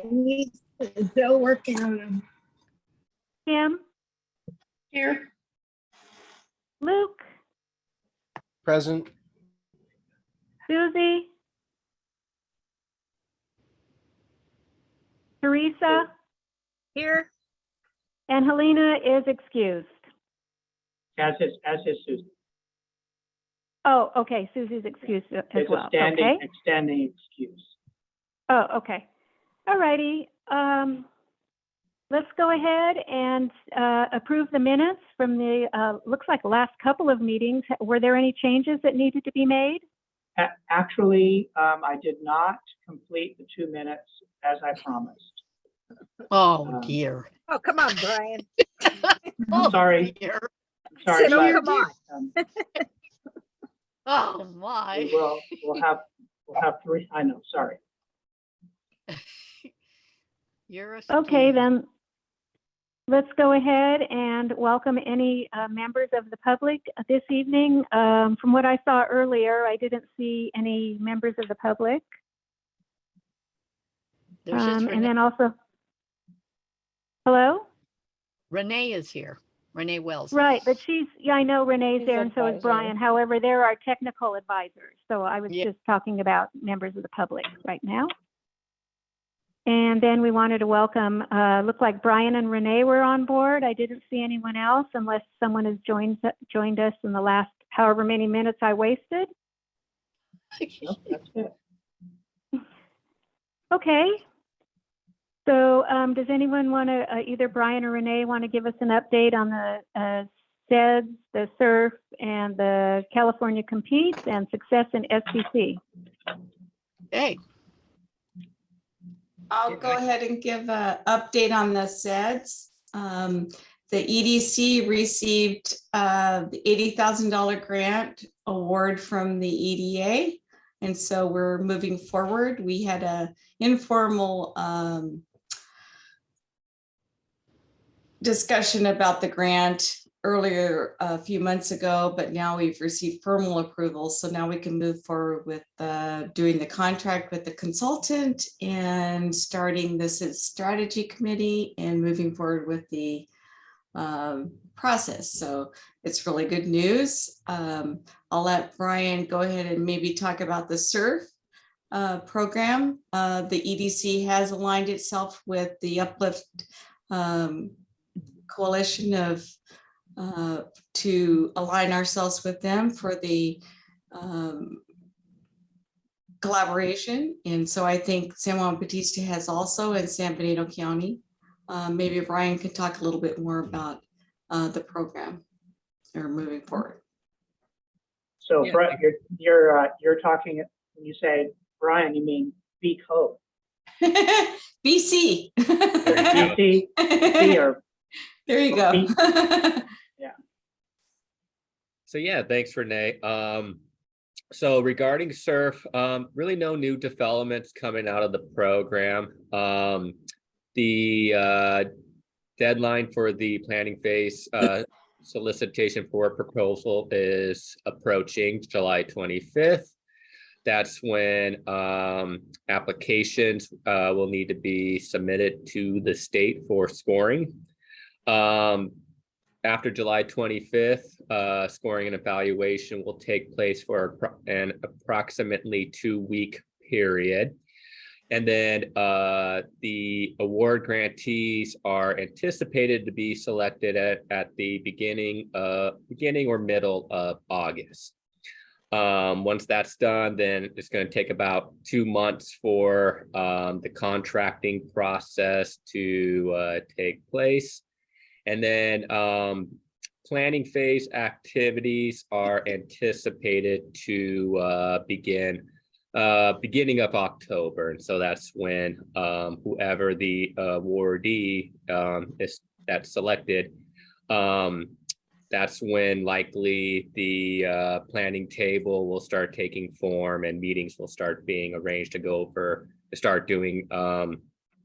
He's still working on them. Kim, Here. Luke, Present. Susie, Teresa, Here. and Helena is excused. As is Susan. Oh, okay, Susie's excused as It's well. a standing, Okay. extending excuse. Oh, okay. All righty. Let's go ahead and approve the minutes from the, looks like the last couple of meetings. Were there any changes that needed to be made? Actually, I did not complete the 2 minutes as I promised. Oh, dear. Oh, come on, Brian. I'm sorry. Dear. I'm sorry, Oh, but come on. Oh, my. we'll have 3. I know, sorry. You're Okay, excused. then let's go ahead and welcome any members of the public this evening. From what I saw earlier, I didn't see any members of the public. There's just And Renee. then also, hello? Renee is here. Renee Wells. Right, but yeah, I know Renee's She's there and so is advisor. Brian. However, there are technical advisors. So I was Yeah. just talking about members of the public right now. And then we wanted to welcome, looked like Brian and Renee were on board. I didn't see anyone else unless someone has joined us in the last however many minutes I wasted. Nope, that's it. Okay. So does anyone want to, either Brian or Renee want to give us an update on the SEDS, the SURF, and the California Competes and success in SBC? Hey, I'll go ahead and give an update on the SEDS. The EDC received the $80,000 grant award from the EDA. And so we're moving forward. We had an informal discussion about the grant earlier a few months ago, but now we've received formal approval. So now we can move forward with doing the contract with the consultant and starting this strategy committee and moving forward with the process. So it's really good news. I'll let Brian go ahead and maybe talk about the SURF program. The EDC has aligned itself with the Uplift coalition of to align ourselves with them for the collaboration. And so I think San Juan Bautista has also, in San Benito County. Maybe Brian could talk a little bit more about the program or moving forward. So Yeah. Brett, you're talking, when you say Brian, you mean B code. BC. BC or There you go. So yeah, thanks, Renee. So regarding SURF, really no new developments coming out of the program. The deadline for the planning phase solicitation for a proposal is approaching July 25th. That's when applications will need to be submitted to the state for scoring. After July 25th, scoring and evaluation will take place for an approximately 2-week period. And then the award grantees are anticipated to be selected at the beginning or middle of August. Once that's done, then it's going to take about 2 months for the contracting process to take place. And then planning phase activities are anticipated to begin beginning of October. And so that's when whoever the awardee is that's selected, that's when likely the planning table will start taking form and meetings will start being arranged to start doing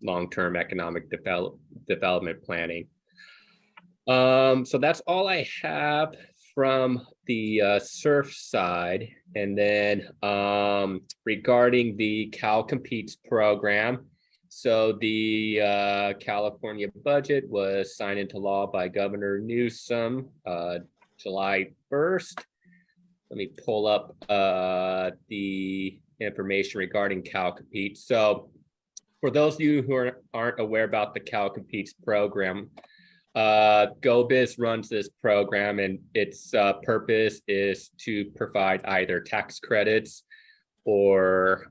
long-term economic development planning. So that's all I have from the SURF side. And then regarding the Cal Competes program, So the California budget was signed into law by Governor Newsom July 1st. Let me pull up the information regarding CalCompete. So for those of you who aren't aware about the CalCompetes program, GoBiz runs this program, and its purpose is to provide either tax credits or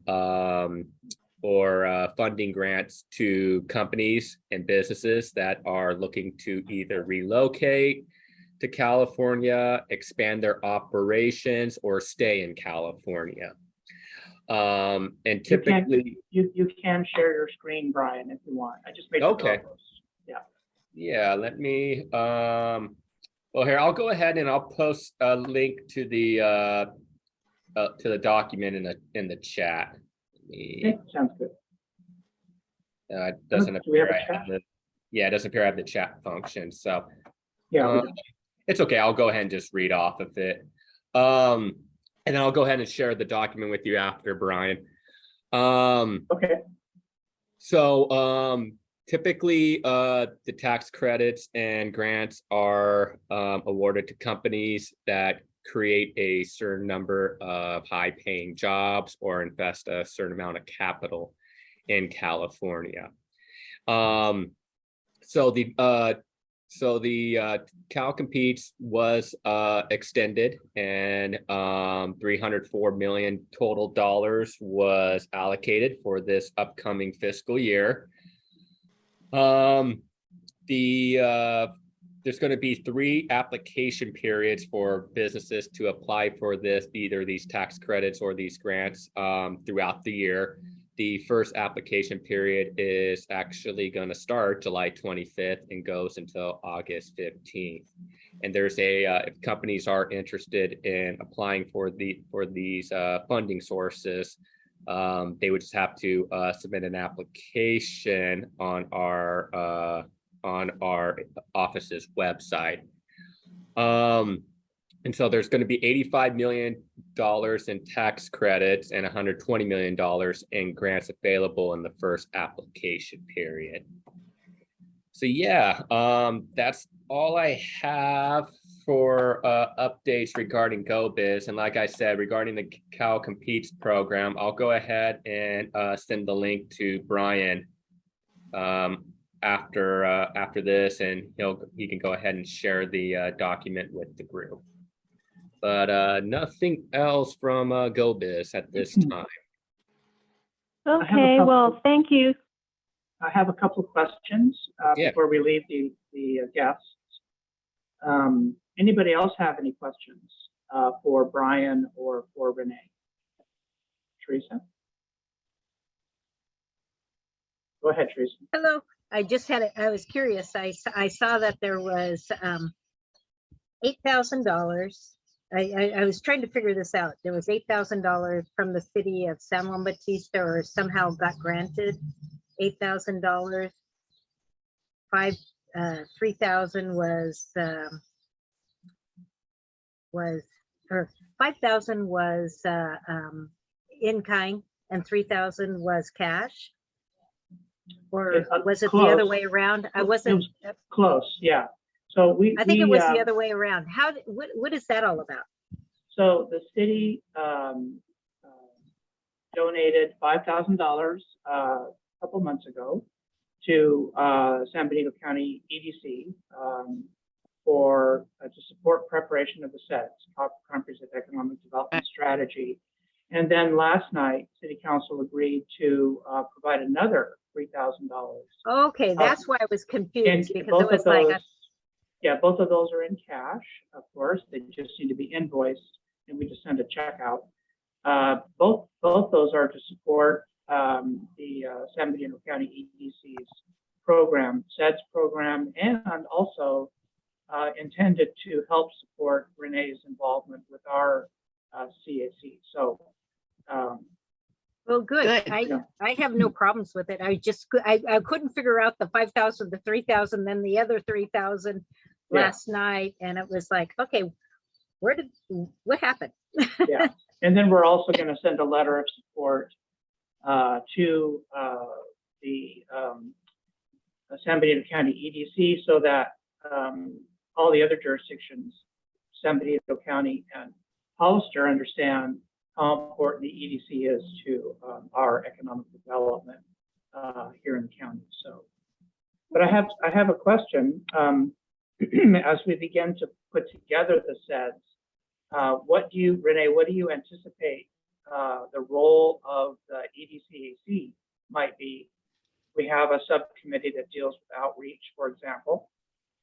funding grants to companies and businesses that are looking to either relocate to California, expand their operations, or stay in California. And typically, You can share your screen, Brian, if you want. I just made the Okay. logos. yeah, let me, well, here, I'll go ahead and I'll post a link to the document in the chat. Let me- Okay, sounds good. It doesn't Do we have appear a I have the, yeah, it doesn't appear I have the chat function, so. Yeah, we Um, do. It's okay, I'll go ahead and just read off of it. And then I'll go ahead and share the document with you after, Brian. Okay, So typically the tax credits and grants are awarded to companies that create a certain number of high-paying jobs or invest a certain amount of capital in California. So the CalCompetes was extended, and $304 million total dollars was allocated for this upcoming fiscal year. There's going to be 3 application periods for businesses to apply for this, either these tax credits or these grants throughout the year. The first application period is actually going to start July 25th and goes until August 15th. And there's if companies are interested in applying for these funding sources, they would just have to submit an application on our office's website. And so there's going to be $85 million in tax credits and $120 million in grants available in the first application period. So yeah, that's all I have for updates regarding GoBiz. And like I said, regarding the CalCompetes program, I'll go ahead and send the link to Brian after this, and he can go ahead and share the document with the group. But nothing else from GoBiz at this time. have a Okay, couple- well, thank you. I have a couple of questions Yeah. before we leave the guests. Anybody else have any questions for Brian or for Renee? Teresa? Go ahead, Teresa. Hello. I just had, I was curious. I saw that there was $8,000. I was trying to figure this out. There was $8,000 from the city of San Juan Bautista, or somehow got granted $8,000. 3,000 or 5,000 was in kind, and 3,000 was cash. Or was it the other Close. way around? I It wasn't. was close, yeah. So I think it was the other way around. What is that all about? So the city donated $5,000 a couple months ago to San Benito County EDC to support preparation of the SEDS, Comprehensive Economic Development Strategy. And then last night, City Council agreed to provide another $3,000. Okay, that's why I was confused, because both it was of those, like, yeah, both of those are in cash, of course. They just need to be invoiced, and we just send a check out. Both those are to support the San Benito County EDC's program, SEDS program, and also intended to help support Renee's involvement with our CAC. So, well, good. Good. I have no problems with it. I couldn't figure out the 5,000, the 3,000, then the other 3,000 Yeah. last night. And it was like, okay, what happened? yeah. And then we're also going to send a letter of support to the San Benito County EDC so that all the other jurisdictions, San Benito County and Hollister, understand how important the EDC is to our economic development here in the county. So, but I have a question. As we begin to put together the SEDS, Renee, what do you anticipate the role of the EDCAC might be? We have a subcommittee that deals with outreach, for example,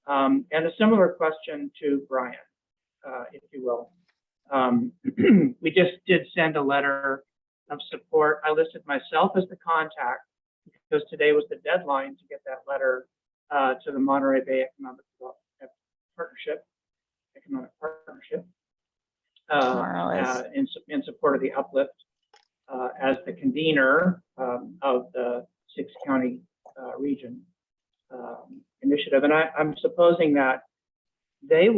and a similar question to Brian, if you will. We just did send a letter of support. I listed myself as the contact because today was the deadline to get that letter to the Monterey Bay Economic Partnership in support of the uplift as the convener of the 6-county region initiative. And I'm supposing that they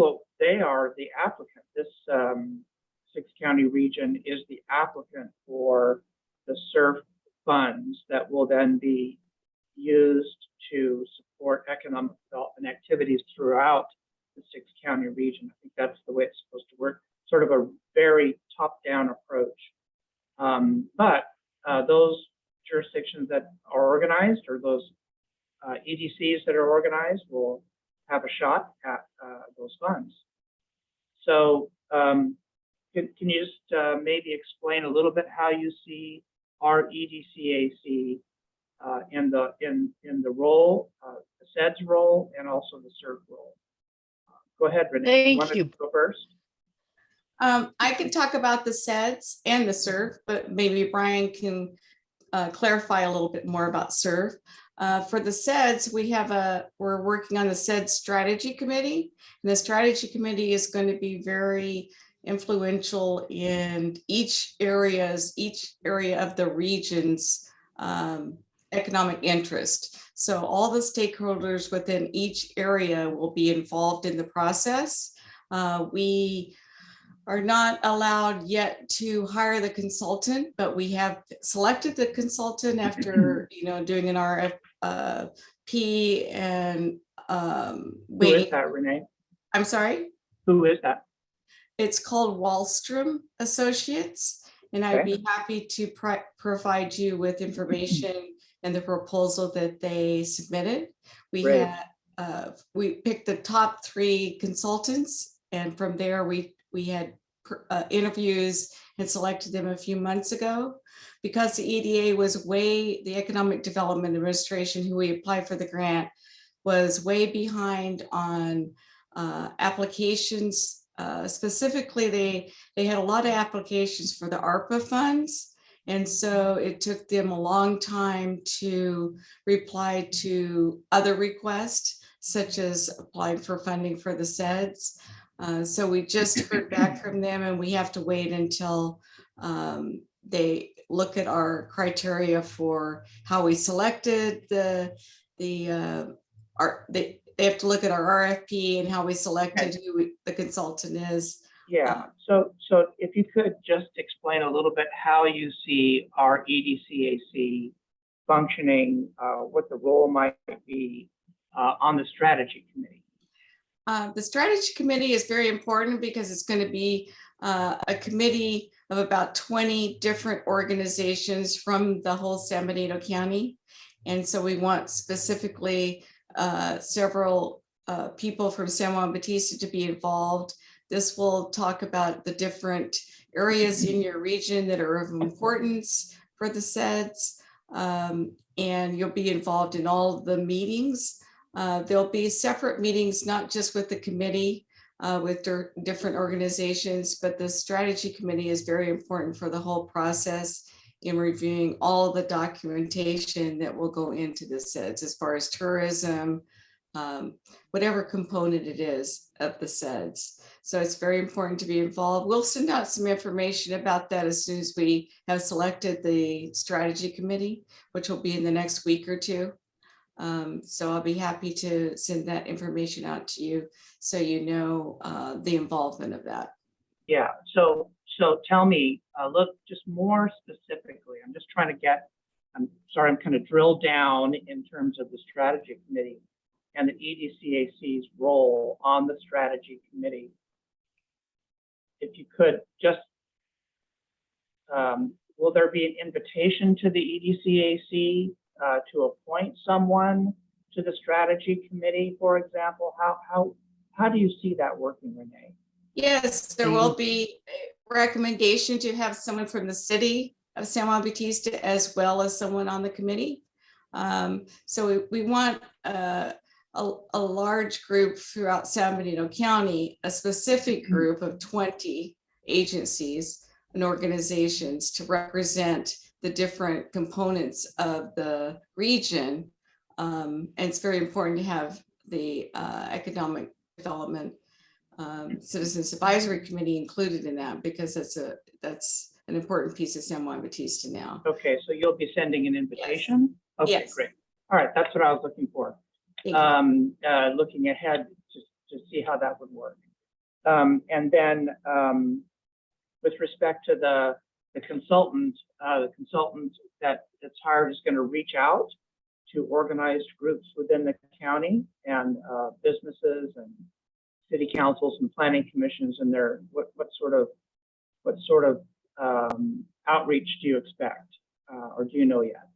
are the applicant. This 6-county region is the applicant for the SURF funds that will then be used to support economic development activities throughout the 6-county region. I think that's the way it's supposed to work, sort of a very top-down approach. But those jurisdictions that are organized, or those EDCs that are organized, will have a shot at those funds. So can you just maybe explain a little bit how you see our EDCAC in the role, the SEDS role, and also the SURF role? Go ahead, Renee. Thank you. Go first. I can talk about the SEDS and the SURF, but maybe Brian can clarify a little bit more about SURF. For the SEDS, we're working on the SEDS strategy committee, and the strategy committee is going to be very influential in each area of the region's economic interest. So all the stakeholders within each area will be involved in the process. We are not allowed yet to hire the consultant, but we have selected the consultant after doing an RFP and Who is that, Renee? I'm sorry? Who is that? It's called Wallstrom Associates, and I'd be happy to provide you with information and the proposal that they submitted. We picked the top 3 consultants, and from there we had interviews and selected them a few months ago. Because the EDA was the Economic Development Administration, who we applied for the grant, was way behind on applications. Specifically, they had a lot of applications for the ARPA funds. And so it took them a long time to reply to other requests, such as applying for funding for the SEDS. So we just heard back from them, and we have to wait until they look at our criteria for how we selected they have to look at our RFP and how we selected who the consultant is. Yeah, so if you could just explain a little bit how you see our EDCAC functioning, what the role might be on the strategy committee. The strategy committee is very important because it's going to be a committee of about 20 different organizations from the whole San Benito County. And so we want specifically several people from San Juan Bautista to be involved. This will talk about the different areas in your region that are of importance for the SEDS, and you'll be involved in all the meetings. There'll be separate meetings, not just with the committee, with different organizations, but the strategy committee is very important for the whole process in reviewing all the documentation that will go into the SEDS as far as tourism, whatever component it is of the SEDS. So it's very important to be involved. We'll send out some information about that as soon as we have selected the strategy committee, which will be in the next week or 2. So I'll be happy to send that information out to you so you know the involvement of that. Yeah, so tell me, look just more specifically, I'm just trying to get I'm sorry, I'm kind of drilled down in terms of the strategy committee and the EDCAC's role on the strategy committee. If you could just, will there be an invitation to the EDCAC to appoint someone to the strategy committee, for example? How do you see that working, Renee? Yes, there will be a recommendation to have someone from the city of San Juan Bautista as well as someone on the committee. So we want a large group throughout San Bernardino County, a specific group of 20 agencies and organizations to represent the different components of the region. And it's very important to have the economic development Citizens Advisory Committee included in that, because that's an important piece of San Juan Bautista now. Okay, so you'll be sending an invitation? Yes. Okay, Yes. great. All right, that's what I was looking for. Thank you. Looking ahead to see how that would work. And then with respect to the consultant that's hired is going to reach out to organized groups within the county and businesses and city councils and planning commissions, and what sort of outreach do you expect, or do you know yet?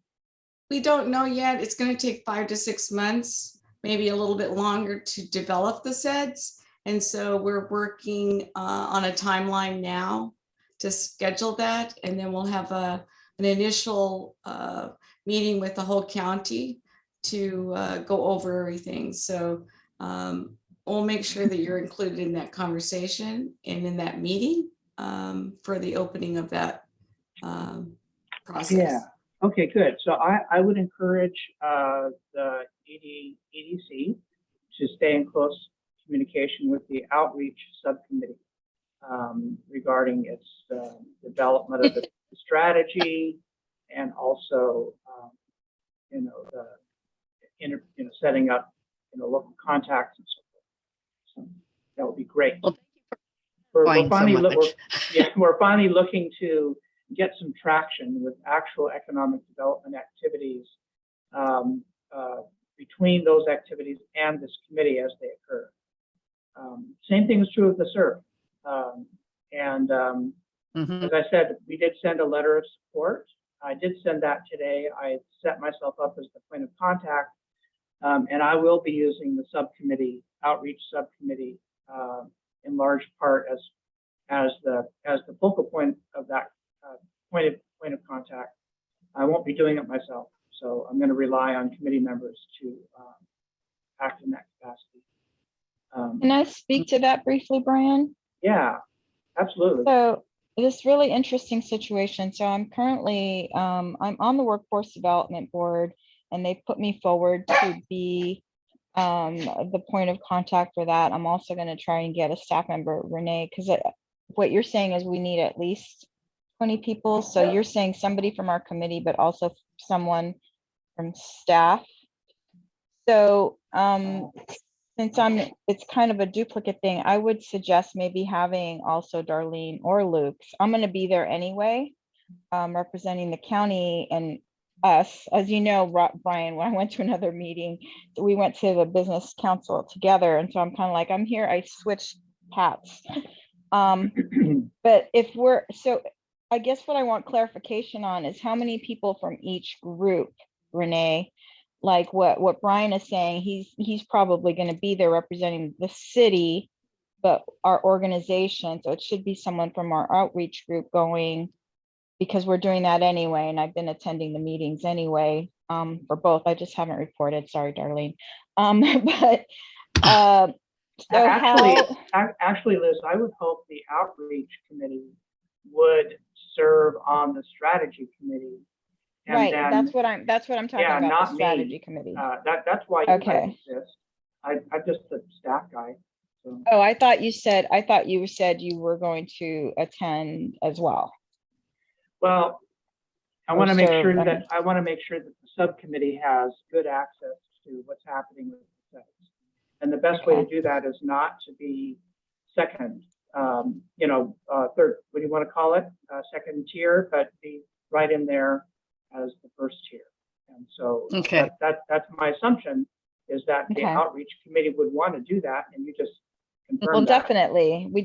We don't know yet. It's going to take 5 to 6 months, maybe a little bit longer, to develop the sets. And so we're working on a timeline now to schedule that. And then we'll have an initial meeting with the whole county to go over everything. So we'll make sure that you're included in that conversation and in that meeting for the opening of that process. Yeah. Okay, good. So I would encourage the EDC to stay in close communication with the outreach subcommittee regarding its development of the strategy, and also setting up local contacts and so forth. So that would be great. Well, We're thank you finally so much. we're finally looking to get some traction with actual economic development activities between those activities and this committee as they occur. Same thing is true of the SERP. As I said, we did send a letter of support. I did send that today. I set myself up as the point of contact, and I will be using the subcommittee, outreach subcommittee, in large part as the focal point of that point of contact. I won't be doing it myself, so I'm going to rely on committee members to act in that capacity. Can I speak to that briefly, Brian? Yeah, absolutely. So this really interesting situation. So I'm currently, I'm on the Workforce Development Board, and they put me forward to be the point of contact for that. I'm also going to try and get a staff member, Renee, because what you're saying is we need at least 20 people. So you're saying somebody from our committee, but also someone from staff. So since it's kind of a duplicate thing, I would suggest maybe having also Darlene or Luke. I'm going to be there anyway, representing the county and us. As you know, Brian, when I went to another meeting, we went to the business council together. And so I'm kind of like, I'm here, I switched hats. But so I guess what I want clarification on is how many people from each group, Renee. Like what Brian is saying, he's probably going to be there representing the city, but our organization. So it should be someone from our outreach group going, because we're doing that anyway. And I've been attending the meetings anyway for both. I just haven't reported. Sorry, Darlene. So actually, Liz, I would hope the outreach committee would serve on the strategy committee. And right, then, that's what I'm talking about, not the strategy me. committee. That's why you Okay. guys exist. I'm just the staff guy. So. Oh, I thought you said you were going to attend as well. Well, I Or want to make serve, sure I that mean. the subcommittee has good access to what's happening with the sites. And the best way to do that is not to be second, third, what do you want to call it? Second tier, but be right in there as the first tier. And so Okay. that's my assumption, is that the Okay. outreach committee would want to do that, and you just confirm Well, that. definitely, we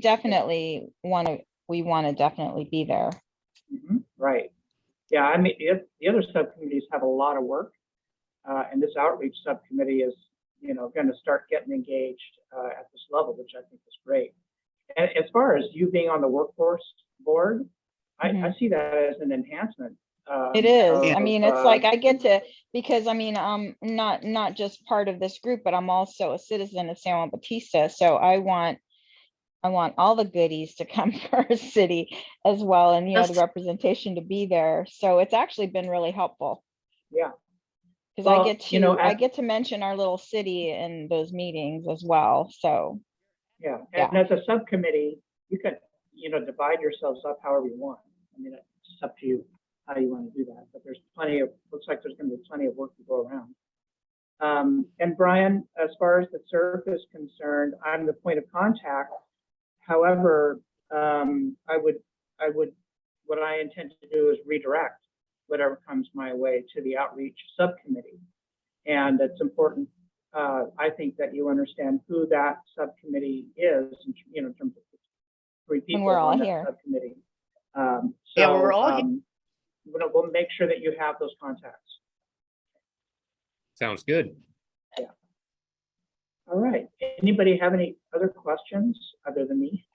want to definitely be there. Right. Yeah, I mean, the other subcommittees have a lot of work, and this outreach subcommittee is, going to start getting engaged at this level, which I think is great. And as far as you being on the workforce board, I see that as an enhancement. It is. of, I mean, it's like I get to, because I mean, I'm not just part of this group, but I'm also a citizen of San Juan Bautista. So I want all the goodies to come for our city as well, and the Yes. representation to be there. So it's actually been really helpful. Yeah. Because Well, I get to mention our little city in those meetings as well. So Yeah, Yeah. and as a subcommittee, you can, divide yourselves up however you want. I mean, it's up to you how you want to do that, but looks like there's going to be plenty of work to go around. And Brian, as far as the SURF is concerned, I'm the point of contact. However, what I intend to do is redirect whatever comes my way to the outreach subcommittee. And it's important, I think, that you understand who that subcommittee is, in terms of 3 people we're all on that here. subcommittee. Yeah, we're all here. We'll make sure that you have those contacts. Sounds good. All right. Anybody have any other questions other than me?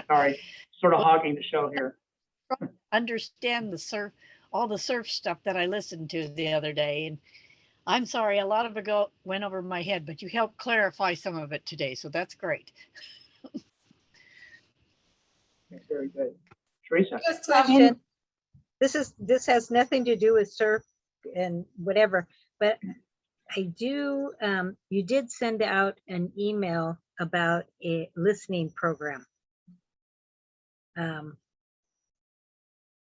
Sorry, sort of hogging the show here. Understand the surf, all the surf stuff that I listened to the other day. And I'm sorry, a lot of it went over my head, but you helped clarify some of it today. So that's great. Very good. Teresa? Question. This has nothing to do with surf and whatever, but I do, you did send out an email about a listening program.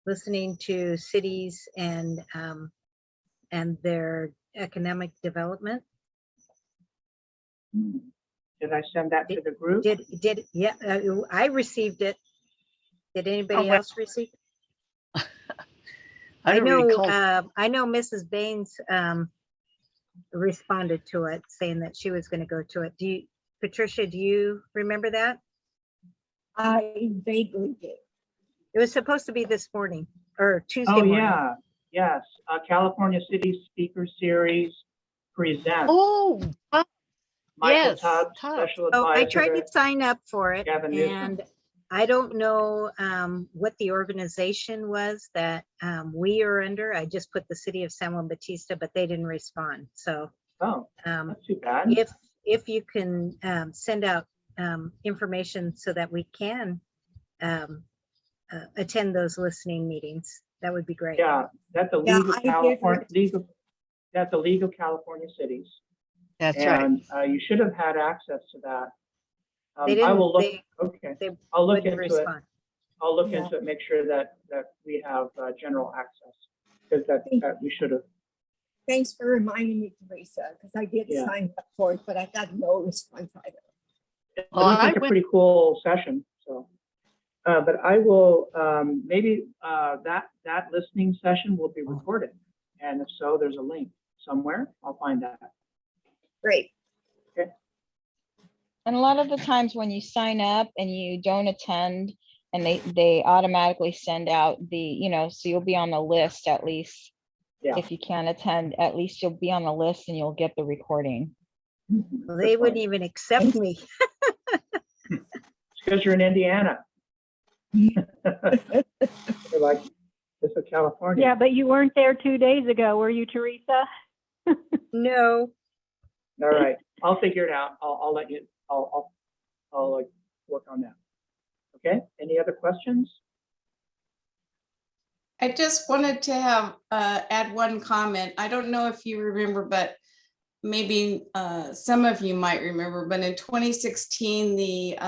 Listening to cities and their economic development. Did I send that to the group? Yeah, I received it. Did anybody well. else receive? I don't recall. I know Mrs. Baines responded to it saying that she was going to go to it. Patricia, do you remember that? I vaguely did. It was supposed to be this morning or Tuesday Oh, morning. yeah. Yes. California City Speaker Series presents. Oh, Michael yes, Tubbs, Tubbs. special Oh, advisor. I tried to sign up for it, Gavin Newsom. and I don't know what the organization was that we are under. I just put the city of San Juan Bautista, but they didn't respond. So Oh, that's too bad. if you can send out information so that we can attend those listening meetings, that would be great. Yeah, that's the Yeah, League of I did California. That's the League of California Cities. That's right. And you should have had access to that. They didn't. I will look. They I'll look wouldn't into it. respond. I'll look Yeah. into it. Make sure that we have general access, because that we should have. Thanks for reminding me, Teresa, because I did Yeah. sign up for it, but I got no response either. It Well, looks I like a went- pretty cool session. So, but I will maybe that listening session will be recorded, and if so, there's a link somewhere. I'll find that. Great. And a lot of the times when you sign up and you don't attend, and they automatically send out so you'll be on the list at least. Yeah. If you can't attend, at least you'll be on the list and you'll get the recording. Well, they wouldn't even accept me. It's because you're in Indiana. You're like, this is California. Yeah, but you weren't there 2 days ago, were you, Teresa? No. All right, I'll figure it out. I'll let you. I'll like work on that. Okay. Any other questions? I just wanted to have add one comment. I don't know if you remember, but maybe some of you might remember, but in 2016, the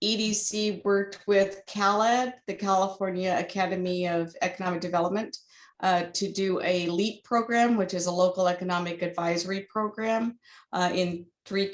EDC worked with CalEd, the California Academy of Economic Development, to do a LEAP program, which is a local economic advisory program in three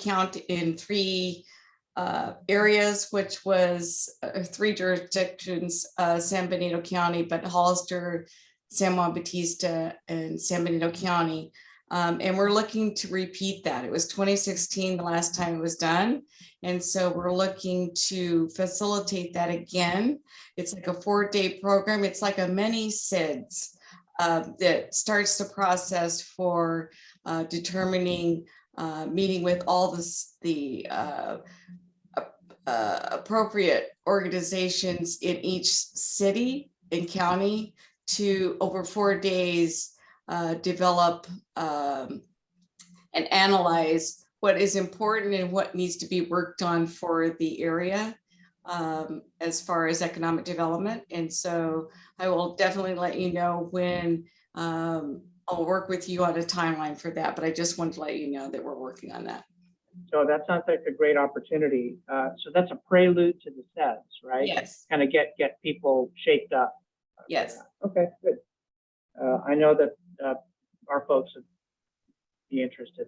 areas, which was 3 jurisdictions, San Benito County, but Hollister, San Juan Bautista, and San Benito County. And we're looking to repeat that. It was 2016 the last time it was done. And so we're looking to facilitate that again. It's like a 4-day program. It's like a mini SIDS that starts the process for determining, meeting with all the appropriate organizations in each city and county to, over 4 days, develop and analyze what is important and what needs to be worked on for the area as far as economic development. And so I will definitely let you know when I'll work with you on a timeline for that, but I just wanted to let you know that we're working on that. So that sounds like a great opportunity. So that's a prelude to the SEDS, right? Yes, Kind of get people shaped up. yes. Okay, good. I know that our folks would be interested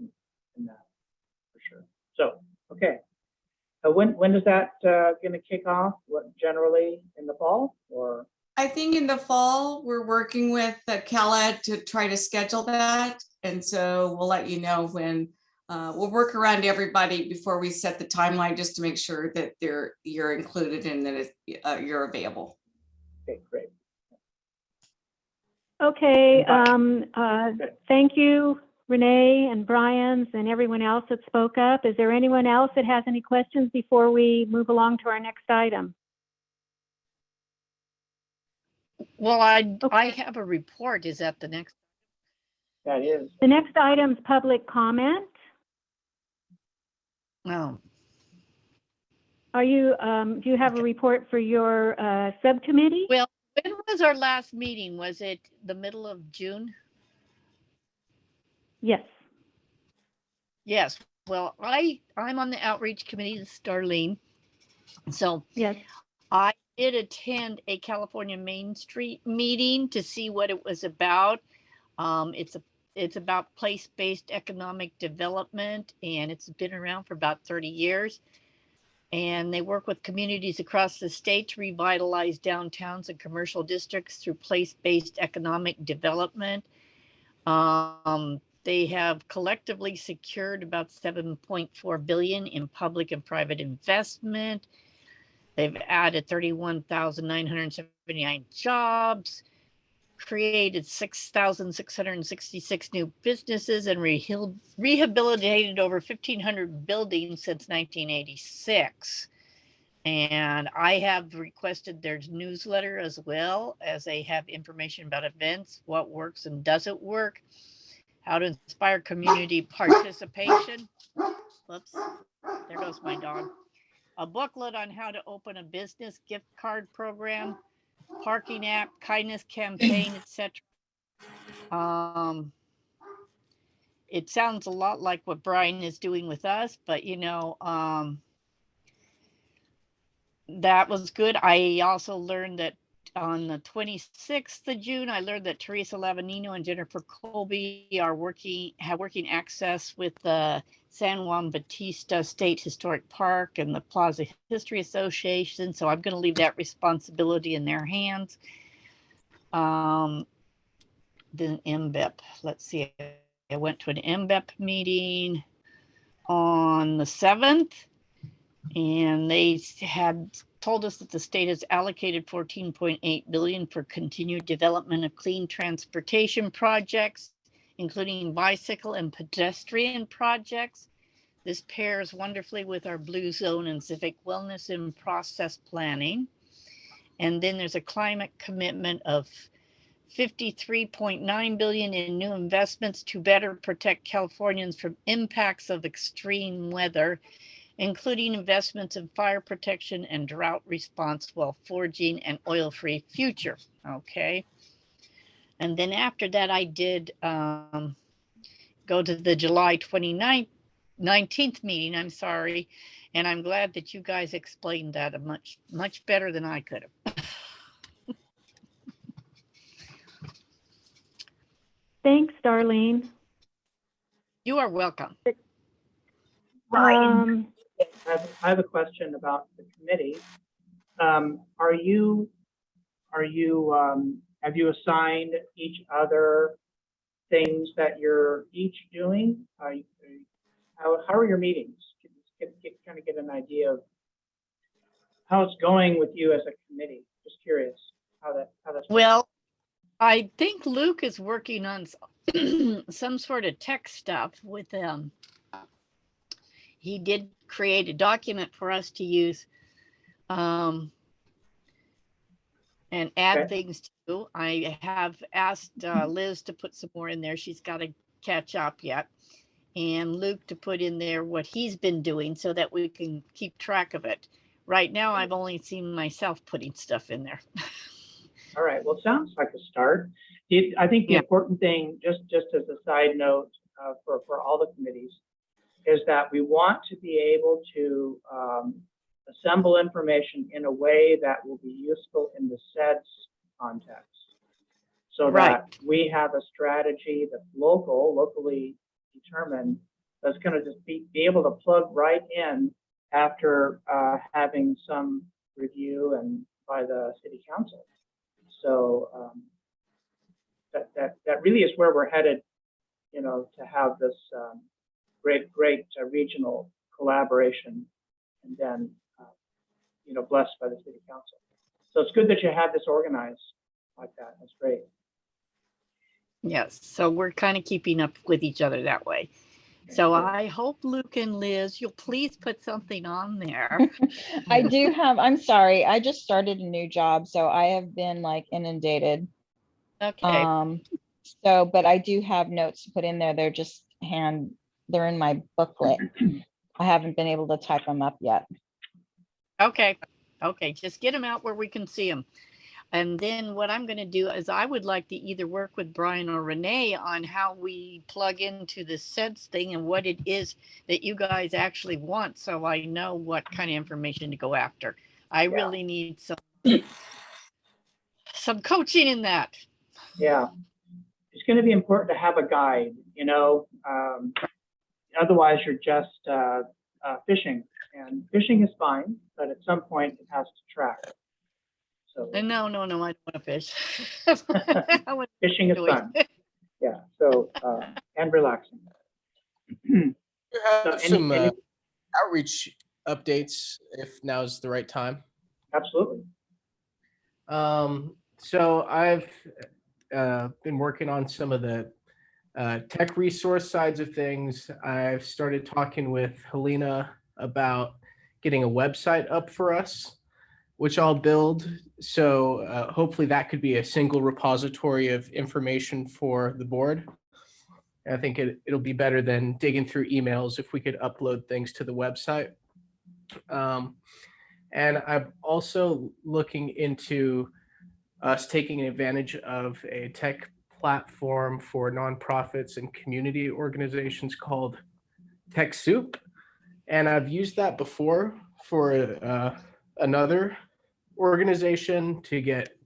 in that for sure. So, okay. When is that going to kick off? What, generally in the fall or? I think in the fall, we're working with CalEd to try to schedule that. And so we'll let you know when, we'll work around everybody before we set the timeline, just to make sure that you're included and that you're available. Okay, great. Okay, Okay. thank you, Renee and Brian and everyone else that spoke up. Is there anyone else that has any questions before we move along to our next item? Well, I Okay. have a report. Is that the next? That is. The next item is public comment. No. Are you, do you have a report for your subcommittee? Well, when was our last meeting? Was it the middle of June? Yes. Yes. Well, I'm on the outreach committee, this is Darlene. So Yes. I did attend a California Main Street meeting to see what it was about. It's about place-based economic development, and it's been around for about 30 years. And they work with communities across the state to revitalize downtowns and commercial districts through place-based economic development. They have collectively secured about $7.4 billion in public and private investment. They've added 31,979 jobs, created 6,666 new businesses, and rehabilitated over 1,500 buildings since 1986. And I have requested their newsletter as well, as they have information about events, what works and doesn't work, how to inspire community participation. Whoops, there goes my dog. A booklet on how to open a business, gift card program, parking app, kindness campaign, etc. It sounds a lot like what Brian is doing with us, but you know, that was good. I also learned that on the 26th of June, I learned that Teresa Lavanino and Jennifer Colby have working access with the San Juan Bautista State Historic Park and the Plaza History Association. So I'm going to leave that responsibility in their hands. Then MBEP, let's see. I went to an MBEP meeting on the 7th, and they had told us that the state has allocated $14.8 billion for continued development of clean transportation projects, including bicycle and pedestrian projects. This pairs wonderfully with our blue zone and civic wellness and process planning. And then there's a climate commitment of $53.9 billion in new investments to better protect Californians from impacts of extreme weather, including investments in fire protection and drought response while forging an oil-free future. Okay. And then after that, I did go to the July 19th meeting, I'm sorry. And I'm glad that you guys explained that much better than I could have. Thanks, Darlene. You are welcome. Right. I have a question about the committee. Have you assigned each other things that you're each doing? How are your meetings? Kind of get an idea of how it's going with you as a committee. Just curious how that's. Well, I think Luke is working on some sort of tech stuff with them. He did create a document for us to use and add things to. I have asked Liz to put some more in there. She's got to catch up yet. And Luke to put in there what he's been doing so that we can keep track of it. Right now, I've only seen myself putting stuff in there. All right. Well, sounds like a start. I think the important thing, just as a side note for all the committees, is that we want to be able to assemble information in a way that will be useful in the SEDS context, so that we have a strategy that's locally determined, that's going to just be able to plug right in after having some review and by the city council. So that really is where we're headed, you know, to have this great regional collaboration, and then you know, blessed by the city council. So it's good that you have this organized like that. That's great. Yes, so we're kind of keeping up with each other that way. So I hope Luke and Liz, you'll please put something on there. I do have, I'm sorry, I just started a new job, so I have been like inundated. Okay. So, but I do have notes to put in there. They're in my booklet. I haven't been able to type them up yet. Okay. Just get them out where we can see them. And then what I'm going to do is I would like to either work with Brian or Renee on how we plug into the SEDS thing and what it is that you guys actually want, so I know what kind of information to go after. I really need some coaching in that. Yeah, it's going to be important to have a guide, you know, otherwise you're just fishing, and fishing is fine, but at some point it has to track. So no, I don't want to fish. Fishing is fun. Yeah. So and relaxing. You have some outreach updates if now's the right time. Absolutely. So I've been working on some of the tech resource sides of things. I've started talking with Helena about getting a website up for us, which I'll build. So hopefully that could be a single repository of information for the board. I think it'll be better than digging through emails if we could upload things to the website. And I'm also looking into us taking advantage of a tech platform for nonprofits and community organizations called TechSoup. And I've used that before for another organization to get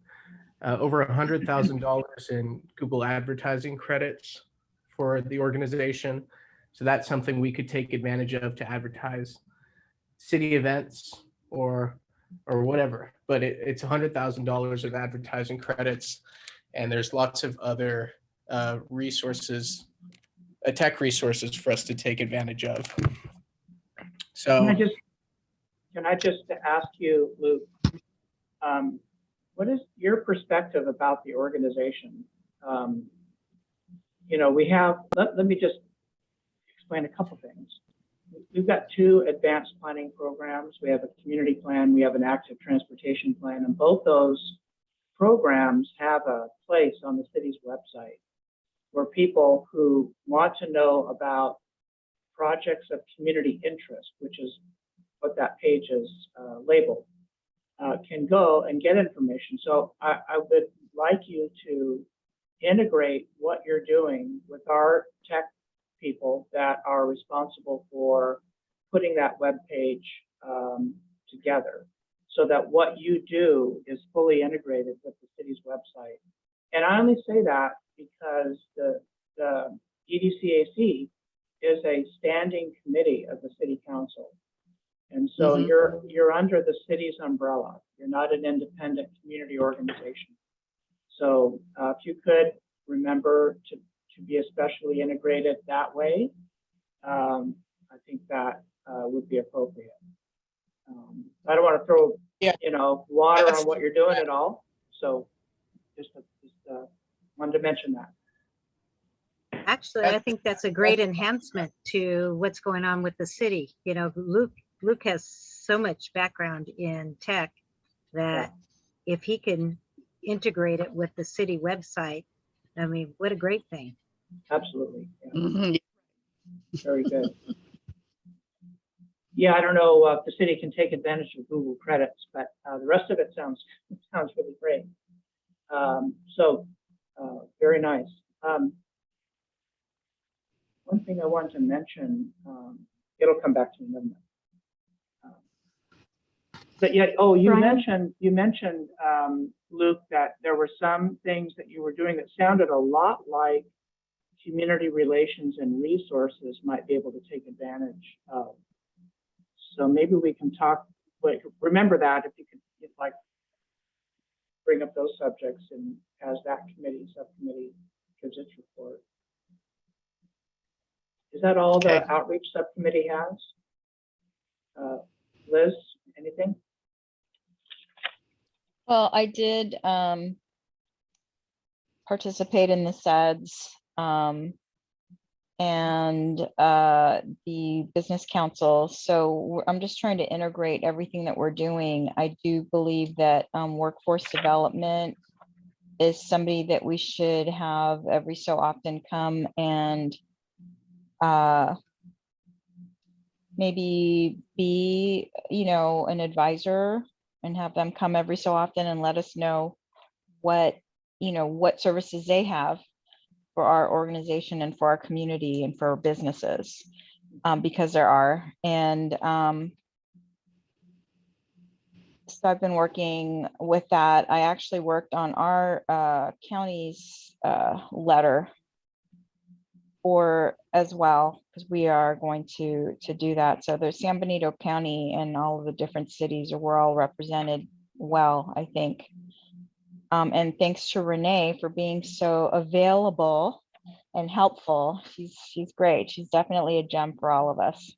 over $100,000 in Google advertising credits for the organization. So that's something we could take advantage of to advertise city events or whatever. But it's $100,000 of advertising credits, and there's lots of other resources, tech resources for us to take advantage of. So can I just ask you, Luke, what is your perspective about the organization? You know, we have, let me just explain a couple things. We've got 2 advanced planning programs. We have a community plan, we have an active transportation plan, and both those programs have a place on the city's website where people who want to know about projects of community interest, which is what that page is labeled, can go and get information. So I would like you to integrate what you're doing with our tech people that are responsible for putting that web page together, so that what you do is fully integrated with the city's website. And I only say that because the EDCAC is a standing committee of the city council. And so Mhm. you're under the city's umbrella. You're not an independent community organization. So if you could remember to be especially integrated that way, I think that would be appropriate. I don't want to throw, Yeah. water on what you're doing at all. So just wanted to mention that. Actually, I think that's a great enhancement to what's going on with the city. Luke has so much background in tech that if he can integrate it with the city website, I mean, what a great thing. Absolutely. Yeah, Mhm. very good. Yeah, I don't know if the city can take advantage of Google credits, but the rest of it sounds really great. Very nice. One thing I wanted to mention, it'll come back to me in a minute. But yeah, you Brian? mentioned, Luke, that there were some things that you were doing that sounded a lot like community relations and resources might be able to take advantage of. So maybe we can talk, remember that if you could bring up those subjects and as that subcommittee gives its report. Is that all the Okay. outreach subcommittee has? Liz, anything? Well, I did participate in the SEDS and the business council. So I'm just trying to integrate everything that we're doing. I do believe that workforce development is somebody that we should have every so often come and maybe be, an advisor and have them come every so often and let us know what services they have for our organization and for our community and for our businesses, because there are. And so I've been working with that. I actually worked on our county's letter as well, because we are going to do that. So there's San Benito County and all of the different cities, or we're all represented well, I think. And thanks to Renee for being so available and helpful. She's great. She's definitely a gem for all of us.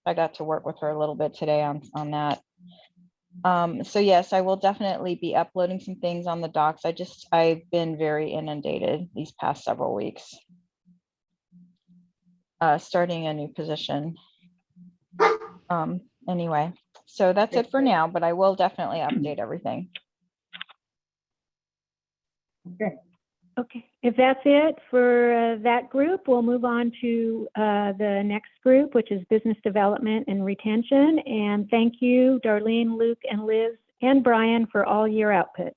I got to work with her a little bit today on that. So yes, I will definitely be uploading some things on the docs. I've been very inundated these past several weeks. Starting a new position. Anyway, so that's it for now, but I will definitely update everything. Okay. Okay, if that's it for that group, we'll move on to the next group, which is business development and retention. And thank you, Darlene, Luke, and Liz, and Brian for all your output.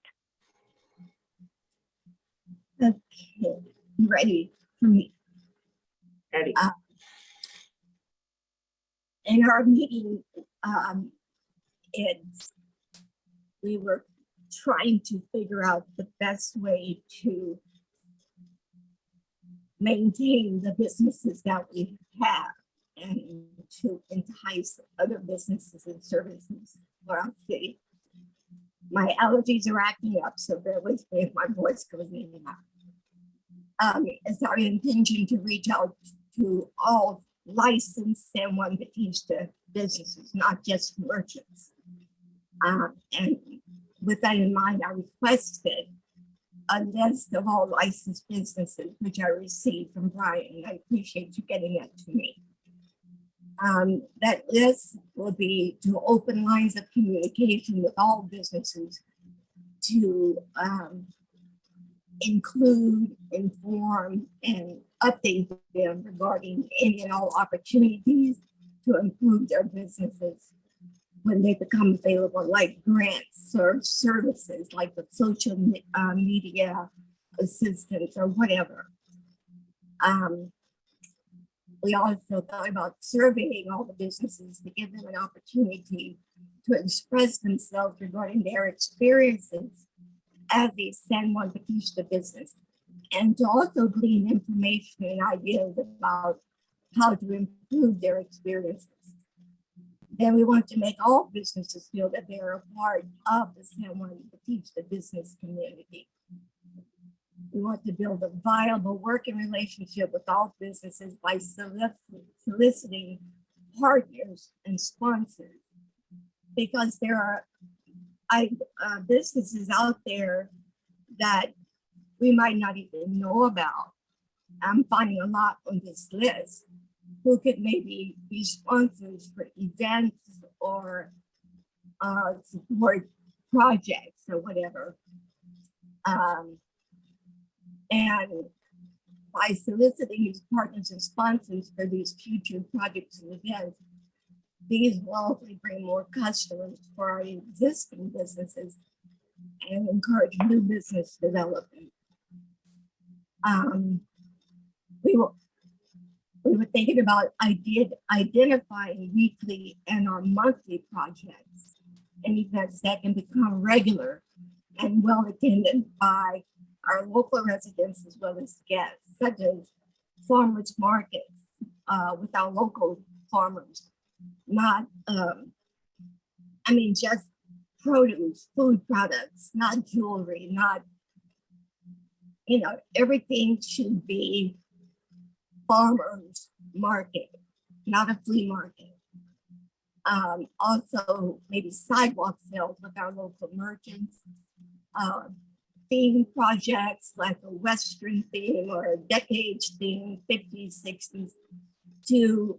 Okay, ready for me. Eddie. In our meeting, we were trying to figure out the best way to maintain the businesses that we have and to entice other businesses and services for our city. My allergies are acting up, so bear with me if my voice goes in and out. It's our intention to reach out to all licensed San Juan Bautista businesses, not just merchants. And with that in mind, I requested a list of all licensed businesses, which I received from Brian. I appreciate you getting that to me. That list will be to open lines of communication with all businesses to include, inform, and update them regarding any and all opportunities to improve their businesses when they become available, like grants or services, like the social media assistance or whatever. We also thought about surveying all the businesses to give them an opportunity to express themselves regarding their experiences as a San Juan Bautista business, and to also glean information and ideas about how to improve their experiences. Then we want to make all businesses feel that they are a part of the San Juan Batista business community. We want to build a viable working relationship with all businesses by soliciting partners and sponsors. Because there are businesses out there that we might not even know about. I'm finding a lot on this list who could maybe be sponsors for events or support projects or whatever. And by soliciting these partners and sponsors for these future projects and events, these will hopefully bring more customers for our existing businesses and encourage new business development. We were thinking about identifying weekly and or monthly projects and events that can become regular and well attended by our local residents as well as guests, such as farmers markets with our local farmers. Not, just produce, food products, not jewelry, not, everything should be farmers market, not a flea market. Also, maybe sidewalk sales with our local merchants, theme projects like a Western theme or a decades theme, 50s, 60s, to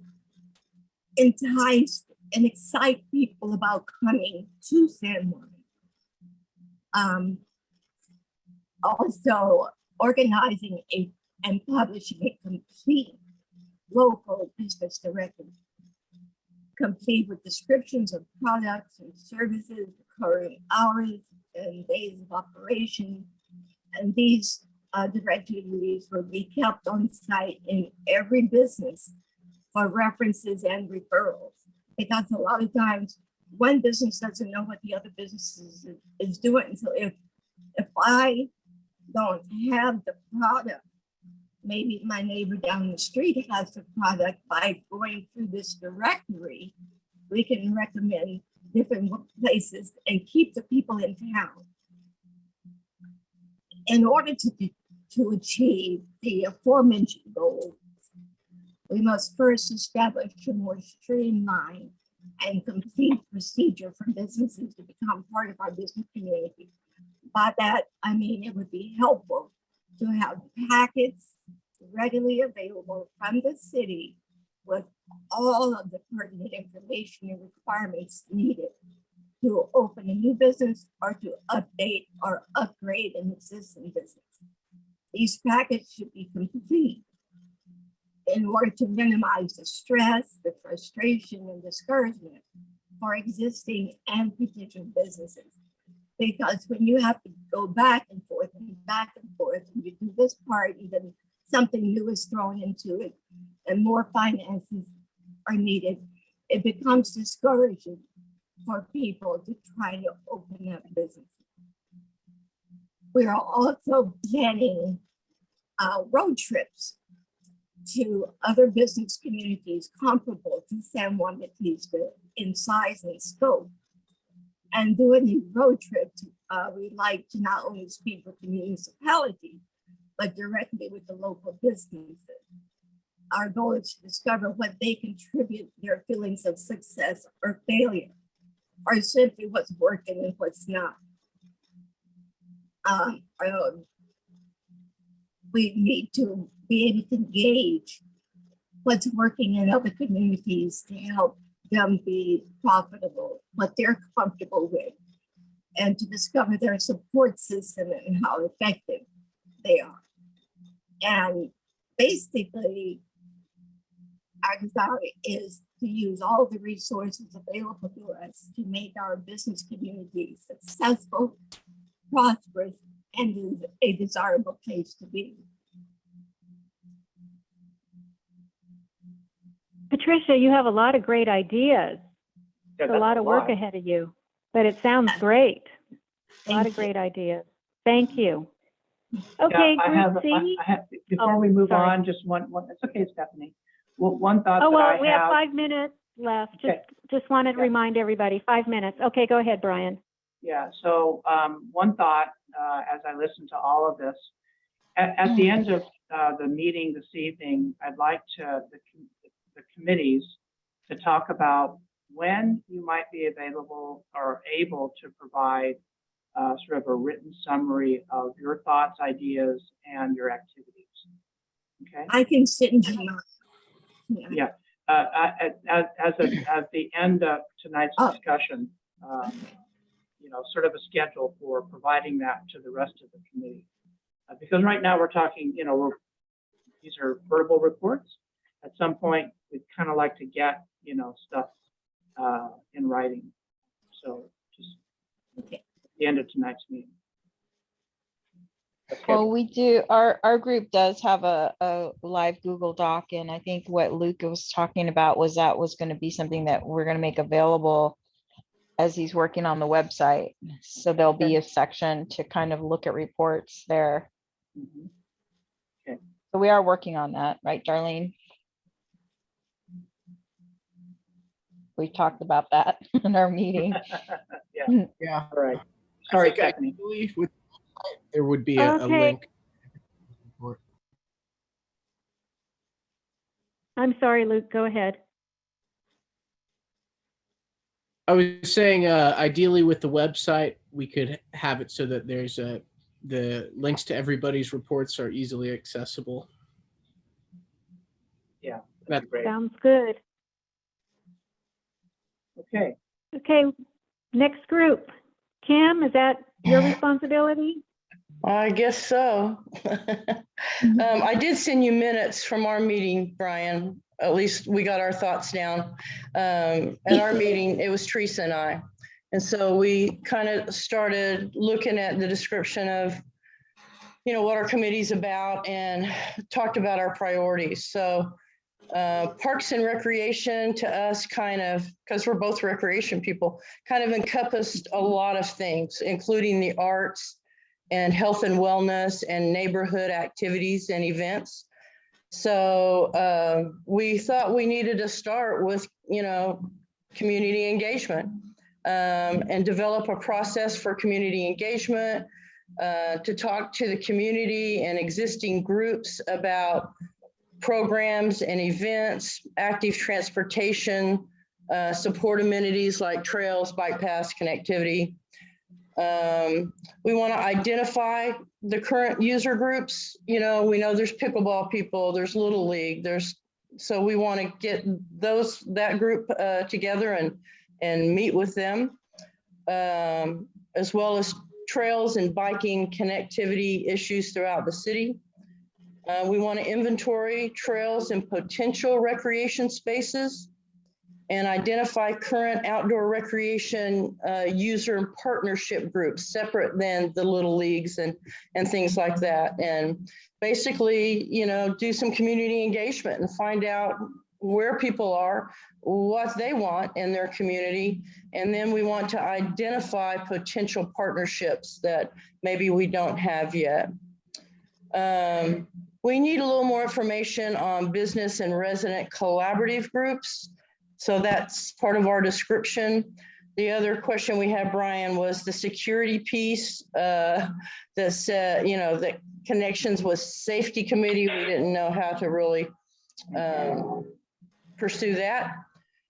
entice and excite people about coming to San Juan. Also, organizing and publishing a complete local business directory, complete with descriptions of products and services, current hours and days of operation. And these directories will be kept on site in every business for references and referrals. Because a lot of times one business doesn't know what the other business is doing. So if I don't have the product, maybe my neighbor down the street has the product. By going through this directory, we can recommend different places and keep the people in town. In order to achieve the aforementioned goals, we must first establish a more streamlined and complete procedure for businesses to become part of our business community. By that, I mean it would be helpful to have packets readily available from the city with all of the pertinent information and requirements needed to open a new business or to update or upgrade an existing business. These packets should be complete in order to minimize the stress, the frustration, and discouragement for existing and potential businesses. Because when you have to go back and forth, and you do this part, and then something new is thrown into it, and more finances are needed, it becomes discouraging for people to try to open up business. We are also planning road trips to other business communities comparable to San Juan Batista in size and scope. And doing these road trips, we like to not only speak with the municipality, but directly with the local businesses. Our goal is to discover what they contribute their feelings of success or failure, or simply what's working and what's not. We need to be able to gauge what's working in other communities to help them be profitable, what they're comfortable with, and to discover their support system and how effective they are. And basically, our desire is to use all the resources available to us to make our business community successful, prosperous, and a desirable place to be. Patricia, you have a lot of great ideas. Yeah, A that's lot of work lot. ahead of you, but it sounds great. A lot Thank of you. great ideas. Thank you. Okay, Yeah, Group C. I have, before Oh, we move sorry. on, just one, it's okay, Stephanie. One thought Oh, that well, I we have have. 5 minutes. left. Okay. Just wanted to Yeah. remind everybody, 5 minutes. Okay, go ahead, Brian. Yeah, so one thought as I listen to all of this, at the end of the meeting this evening, I'd like the committees to talk about when you might be available or able to provide sort of a written summary of your thoughts, ideas, and your activities. Okay? I can sit and do mine. Yeah. At the end of tonight's Oh. discussion, sort of a schedule for providing that to the rest of the committee. Because right now we're talking, these are verbal reports. At some point, we'd kind of like to get, stuff in writing. So just Okay. at the end of tonight's meeting. Well, we do, our group does have a live Google Doc, and I think what Luke was talking about was that was going to be something that we're going to make available as he's working on the website. So there'll be a section to kind of look at reports there. Mhm. Okay. So we are working on that, right, Darlene? We talked about that in our meeting. Yeah. Yeah. All right. Sorry, I think Stephanie. ideally there would be a Okay. link. I'm sorry, Luke, go ahead. I was saying, ideally with the website, we could have it so that there's the links to everybody's reports are easily accessible. Yeah, that'd be great. Sounds good. Okay. Okay, next group. Kim, is that your responsibility? I guess so. I did send you minutes from our meeting, Brian. At least we got our thoughts down. At our meeting, it was Teresa and I. And so we kind of started looking at the description of, what our committee's about and talked about our priorities. So Parks and Recreation to us kind of, because we're both recreation people, kind of encompassed a lot of things, including the arts and health and wellness and neighborhood activities and events. So we thought we needed to start with, community engagement and develop a process for community engagement, to talk to the community and existing groups about programs and events, active transportation, support amenities like trails, bike paths, connectivity. We want to identify the current user groups. We know there's pickleball people, there's Little League, so we want to get that group together and meet with them, as well as trails and biking connectivity issues throughout the city. We want to inventory trails and potential recreation spaces and identify current outdoor recreation user partnership groups separate than the Little Leagues and things like that. And basically, do some community engagement and find out where people are, what they want in their community. And then we want to identify potential partnerships that maybe we don't have yet. We need a little more information on business and resident collaborative groups. So that's part of our description. The other question we had, Brian, was the security piece that said, the connections with safety committee. We didn't know how to really pursue that.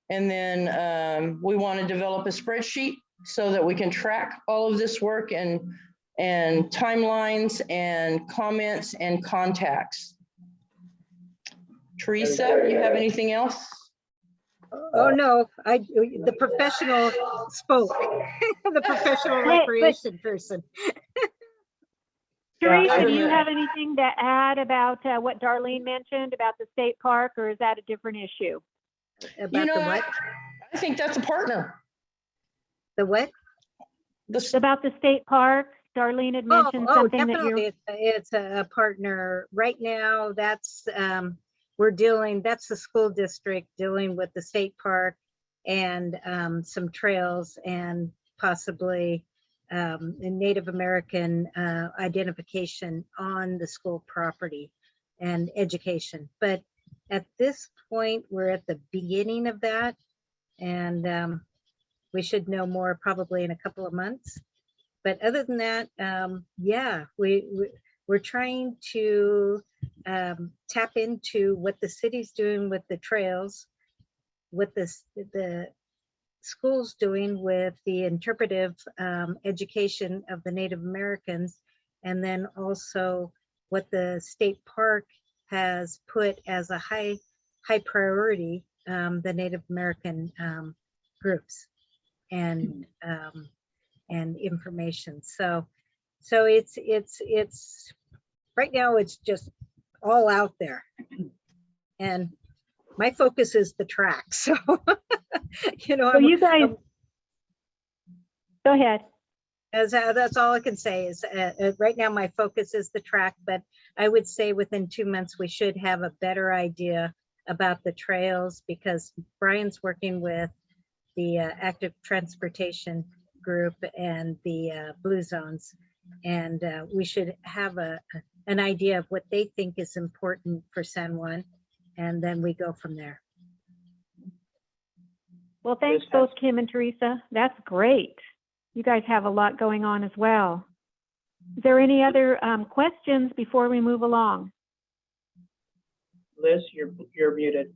And then we want to develop a spreadsheet so that we can track all of this work and timelines and comments and contacts. Teresa, you have anything else? Oh, no, the professional spoke, the professional recreation person. Teresa, do you have anything to add about what Darlene mentioned about the state park, or is that a different issue? About the what? I think that's a partner. The what? About the state park, Darlene had mentioned something that you're. Definitely. It's a partner. Right now, that's, that's the school district dealing with the state park and some trails and possibly Native American identification on the school property and education. But at this point, we're at the beginning of that. And we should know more probably in a couple of months. But other than that, yeah, we're trying to tap into what the city's doing with the trails, what the school's doing with the interpretive education of the Native Americans, and then also what the state park has put as a high priority, the Native American groups and information. So it's right now it's just all out there, and my focus is the track. So you know, So you guys, go ahead. that's all I can say is right now my focus is the track, but I would say within 2 months we should have a better idea about the trails, because Brian's working with the active transportation group and the blue zones, and we should have an idea of what they think is important for San Juan, and then we go from there. Well, thanks both Kim and Teresa. That's great. You guys have a lot going on as well. Is there any other questions before we move along? Liz, you're muted.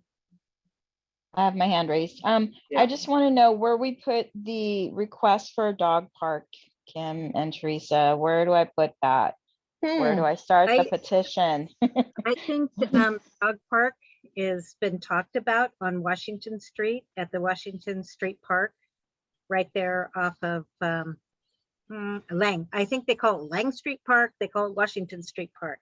I have my hand raised. Yeah. I just want to know where we put the request for a dog park, Kim and Teresa. Where do I put that? Where do I start the petition? I think dog park has been talked about on Washington Street, at the Washington Street Park, right there off of Lang. I think they call it Lang Street Park. They call it Washington Street Park.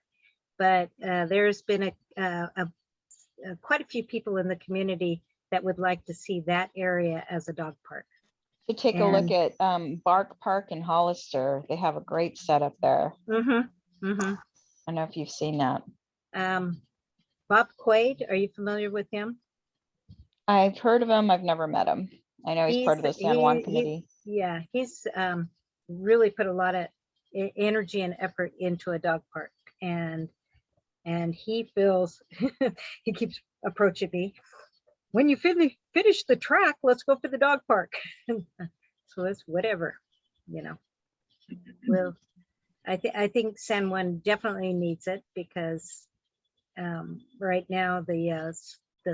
But there's been quite a few people in the community that would like to see that area as a dog park. To take a look at Bark Park in Hollister. They have a great setup there. I don't know if you've seen that. Bob Quaid, are you familiar with him? I've heard of him. I've never met him. I know he's part of the San Juan committee. Yeah, he's really put a lot of energy and effort into a dog park, and he feels he keeps approaching me. When you finish the track, let's go for the dog park. So it's whatever, you know. Well, I think San Juan definitely needs it, because right now the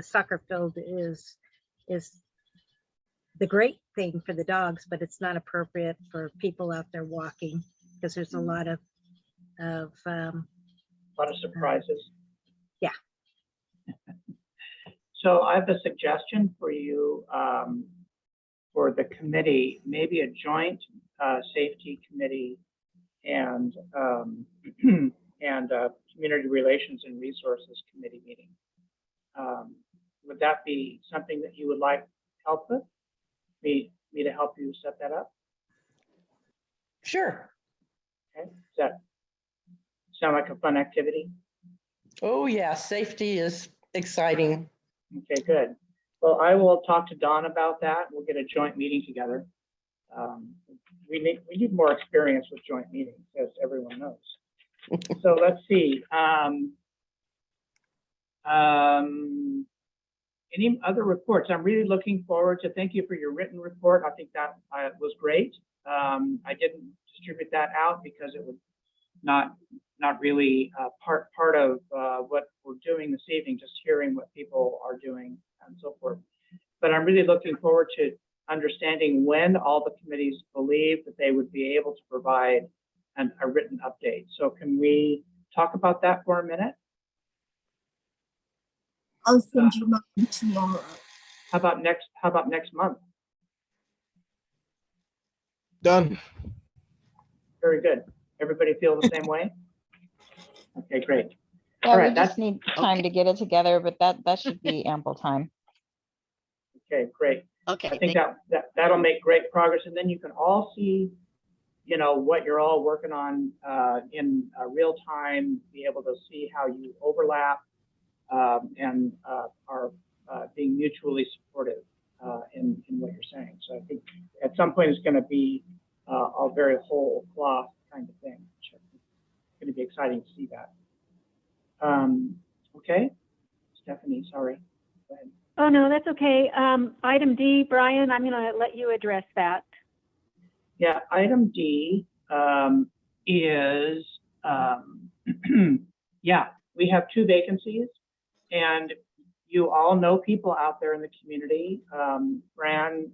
soccer field is the great thing for the dogs, but it's not appropriate for people out there walking, because there's a lot of surprises. Yeah. So I have a suggestion for you for the committee, maybe a joint safety committee and community relations and resources committee meeting. Would that be something that you would like help with? Me to help you set that up? Sure. Okay. Does that sound like a fun activity? Oh yeah, safety is exciting. Okay, good. Well, I will talk to Don about that. We'll get a joint meeting together. We need more experience with joint meetings, as everyone knows. So let's see. Any other reports? I'm really looking forward to, thank you for your written report. I think that was great. I didn't distribute that out because it was not really part of what we're doing this evening, just hearing what people are doing and so forth. But I'm really looking forward to understanding when all the committees believe that they would be able to provide a written update. So can we talk about that for a minute? I'll send you mine tomorrow. How about next month? Done. Very good. Everybody feel the same way? Okay, great. Yeah, All right, we just need time to get it together, but that should be ample time. Okay, great. Okay. I think that'll make great progress, and then you can all see, you know, what you're all working on in real time, be able to see how you overlap and are being mutually supportive in what you're saying. So I think at some point it's going to be a very whole cloth kind of thing. Which it's going to be exciting to see that. Okay, Stephanie, sorry. Go ahead. Oh, no, that's okay. Item D, Brian, I'm going to let you address that. Yeah, item D is, yeah, we have 2 vacancies, and you all know people out there in the community. Fran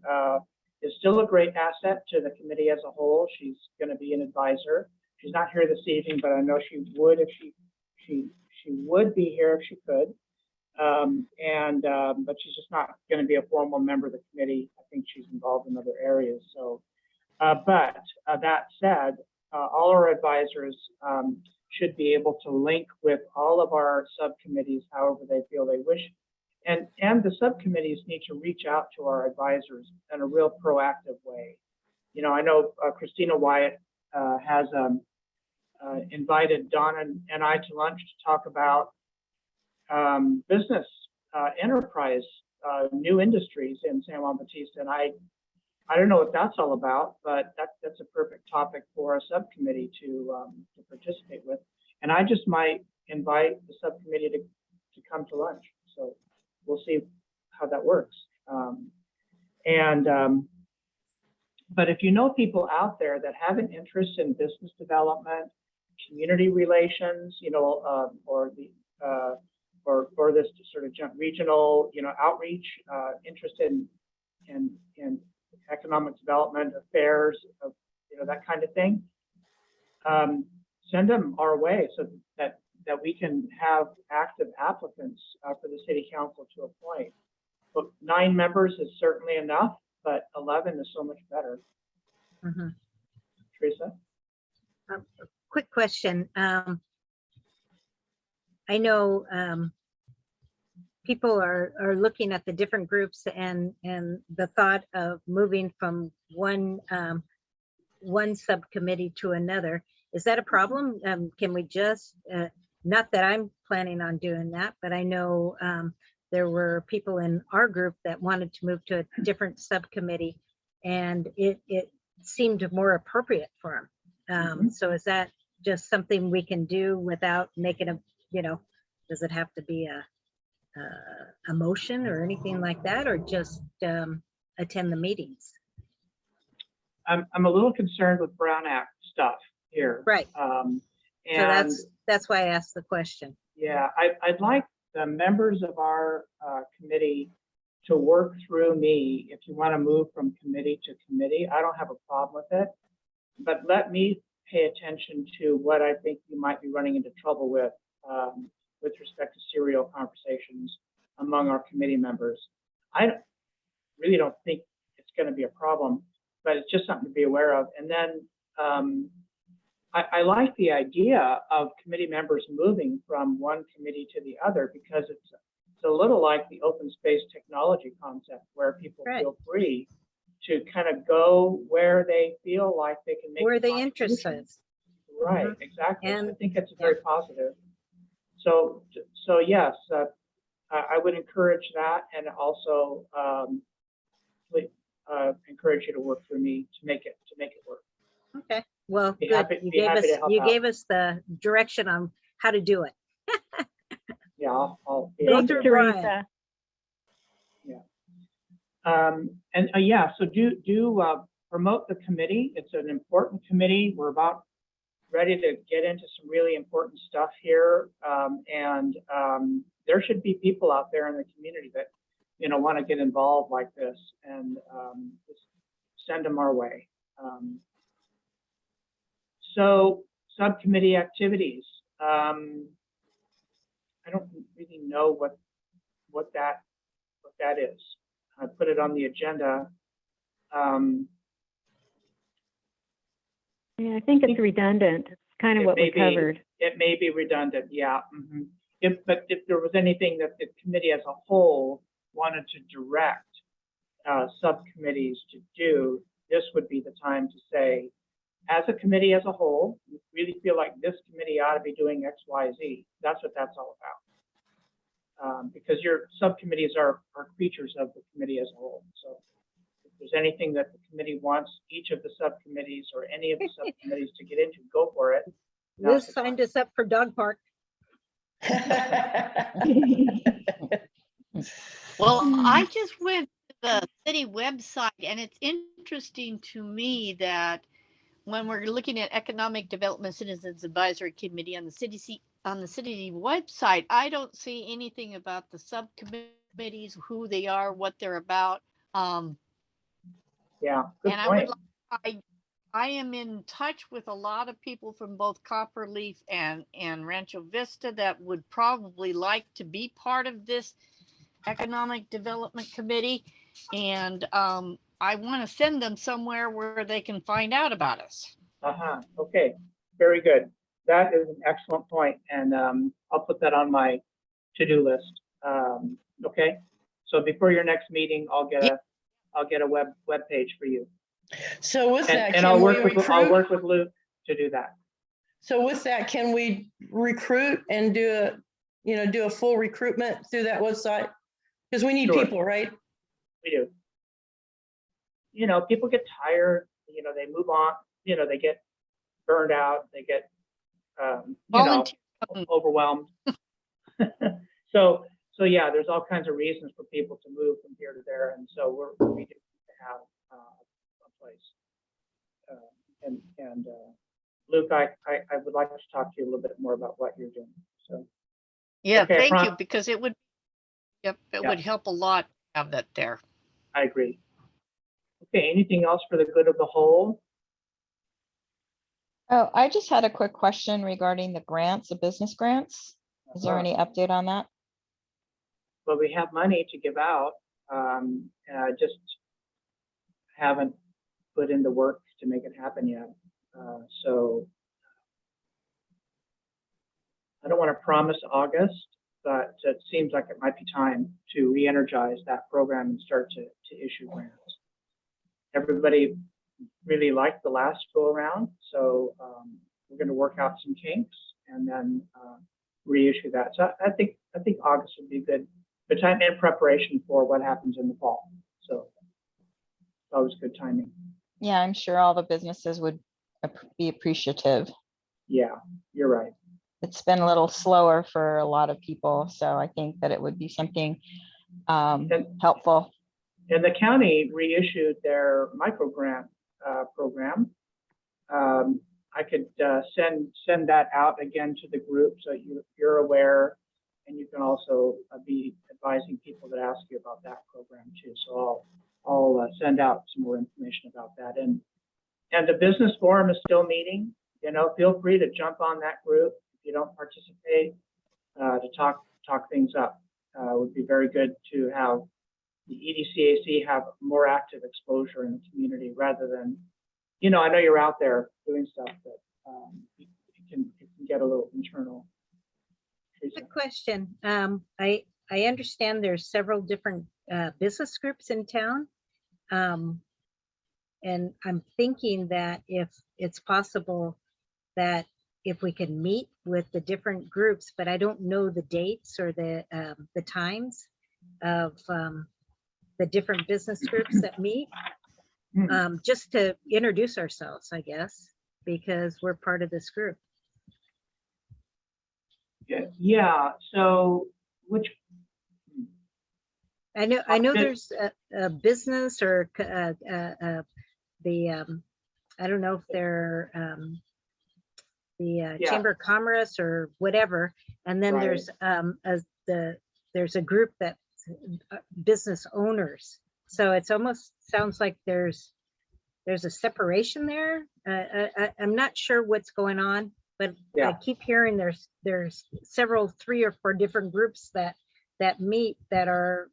is still a great asset to the committee as a whole. She's going to be an advisor. She's not here this evening, but I know she would if she would be here if she could. But she's just not going to be a formal member of the committee. I think she's involved in other areas. So, that said, all our advisors should be able to link with all of our subcommittees however they feel they wish. And the subcommittees need to reach out to our advisors in a real proactive way. You know, I know Christina Wyatt has invited Donna and I to lunch to talk about business, enterprise, new industries in San Juan Bautista. And I don't know what that's all about, but that's a perfect topic for a subcommittee to participate with. And I just might invite the subcommittee to come to lunch. So we'll see how that works. But if you know people out there that have an interest in business development, community relations, you know, or this sort of regional, you know, outreach, interest in economic development affairs, of, you know, that kind of thing, send them our way so that we can have active applicants for the city council to appoint. But 9 members is certainly enough, but 11 is so much better. Mm-hmm. Teresa? Quick question. I know people are looking at the different groups and the thought of moving from one subcommittee to another. Is that a problem? Can we just, not that I'm planning on doing that, but I know there were people in our group that wanted to move to a different subcommittee, and it seemed more appropriate for them. So is that just something we can do without making a, you know, does it have to be a motion or anything like that, or just attend the meetings? I'm a little concerned with Brown Act stuff here. Right. And so that's why I asked the question. Yeah, I'd like the members of our committee to work through me. If you want to move from committee to committee, I don't have a problem with it, but let me pay attention to what I think you might be running into trouble with respect to serial conversations among our committee members. I really don't think it's going to be a problem, but it's just something to be aware of. And then I like the idea of committee members moving from one committee to the other, because it's a little like the open space technology concept, where people feel free to kind of go where they feel like they can make where the interest is. Right, exactly. And I think it's very positive. So yes, I would encourage that, and also encourage you to work through me to make it work. Okay. Well, Be good. happy- You be gave happy us to help out. gave us the direction on how to do it. Yeah, I'll be Go Thanks, through Teresa. Brian. yeah. So do promote the committee. It's an important committee. We're about ready to get into some really important stuff here, there should be people out there in the community that, you know, want to get involved like this, and just send them our way. So subcommittee activities. I don't really know what that is. I put it on the agenda. Yeah, I think it's redundant. It's kind of what we covered. It may be redundant, yeah. But if there was anything that the committee as a whole wanted to direct subcommittees to do, this would be the time to say, as a committee as a whole, we really feel like this committee ought to be doing X, Y, Z. That's what that's all about. Because your subcommittees are creatures of the committee as a whole. So if there's anything that the committee wants each of the subcommittees or any of the subcommittees to get into, go for it. Liz signed us up for dog park. Well, I just went to the city website, and it's interesting to me that when we're looking at Economic Development Citizens Advisory Committee on the city website, I don't see anything about the subcommittees, who they are, what they're about. Yeah, good And point. I am in touch with a lot of people from both Copperleaf and Rancho Vista that would probably like to be part of this Economic Development Committee. And I want to send them somewhere where they can find out about us. Okay, very good. That is an excellent point, and I'll put that on my to-do list. Okay, so before your next meeting, I'll get a web page for you. So with that, And can I'll we work recruit? with Luke to do that. So with that, can we recruit and do a full recruitment through that website? Because we need Sure. people, right? We do. You know, people get tired, you know, they move on, you know, they get burned out, they get, Volunteer. overwhelmed. So yeah, there's all kinds of reasons for people to move from here to there. And so we do have a place. Luke, I would like to talk to you a little bit more about what you're doing. So Yeah, okay, thank you, because it would, it Yeah. would help a lot to have that there. I agree. Okay, anything else for the good of the whole? Oh, I just had a quick question regarding the grants, the business grants. Is there any update on that? But we have money to give out, just haven't put in the work to make it happen yet. So I don't want to promise August, but it seems like it might be time to re-energize that program and start to issue grants. Everybody really liked the last go around, so we're going to work out some kinks and then reissue that. So I think August would be good time in preparation for what happens in the fall. So that was good timing. Yeah, I'm sure all the businesses would be appreciative. Yeah, you're right. It's been a little slower for a lot of people, so I think that it would be something helpful. And the county reissued their micro grant program. I could send that out again to the group so you're aware, and you can also be advising people that ask you about that program too. So I'll send out some more information about that. And the business forum is still meeting. You know, feel free to jump on that group if you don't participate to talk things up. It would be very good to have the EDCAC have more active exposure in the community rather than, you know, I know you're out there doing stuff, but it can get a little internal. Good question. I understand there's several different business groups in town. And I'm thinking that if it's possible that if we can meet with the different groups, but I don't know the dates or the times of the different business groups that meet, just to introduce ourselves, I guess, because we're part of this group. Yeah. So which? I know there's a business or I don't know if they're the Chamber of Commerce or whatever, and then Right. there's a group that business owners. So it's almost sounds like there's a separation there. I'm not sure what's going on, but I keep hearing there's several 3 or 4 different groups that meet that are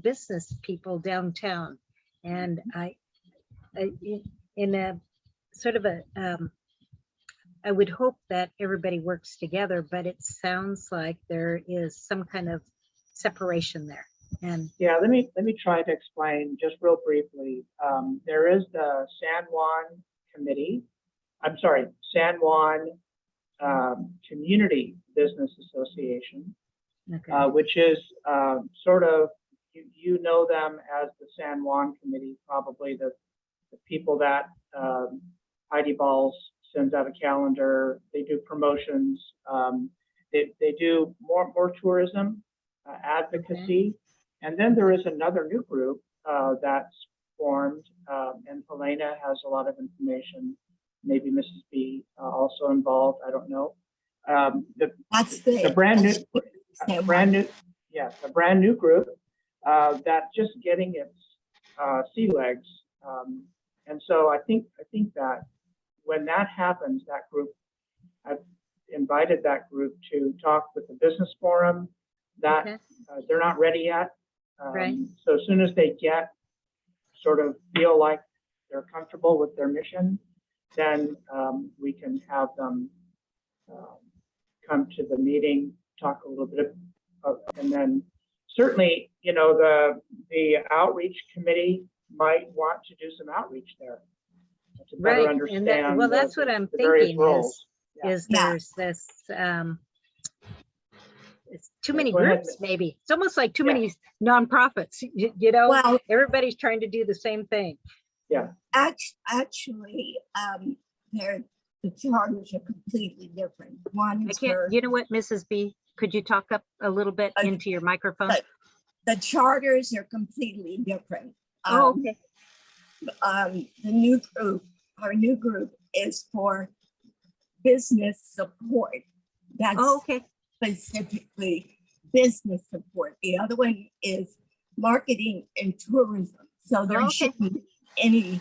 business people downtown, and I in a sort of a I would hope that everybody works together, but it sounds like there is some kind of separation there. And yeah, let me try to explain just real briefly. There is the San Juan Committee. I'm sorry, San Juan Community Business Association, okay. which is sort of you know them as the San Juan Committee, probably the people that Heidi Balls sends out a calendar. They do promotions. They do more tourism advocacy, And then there is another new group that's formed, and Helena has a lot of information. Maybe Mrs. B also involved. I don't know. That's The brand new, yes, a brand new group that's just getting its sea legs. And so I think that when that happens, that group, I've invited that group to talk with the business forum. That Okay. they're not ready yet. Right. So as soon as they get sort of feel like they're comfortable with their mission, then we can have them come to the meeting, talk a little bit, and then certainly, you know, the outreach committee might want to do some outreach there to better Right, understand. and that, well, that's what I'm the various thinking roles. is Yeah. there's this, it's too Yeah, many go ahead. groups, maybe. It's almost like too Yeah. many nonprofits, you know, Well, everybody's trying to do the same thing. Yeah, actually, the charters are completely different. One I is for, can't, you know what, Mrs. B, could you talk up a little bit Okay. into your microphone? But- the charters are completely different. Oh, okay. The new group, our new group is for business support. That's Oh, okay. specifically business support. The other one is marketing and tourism. So there Okay. shouldn't be any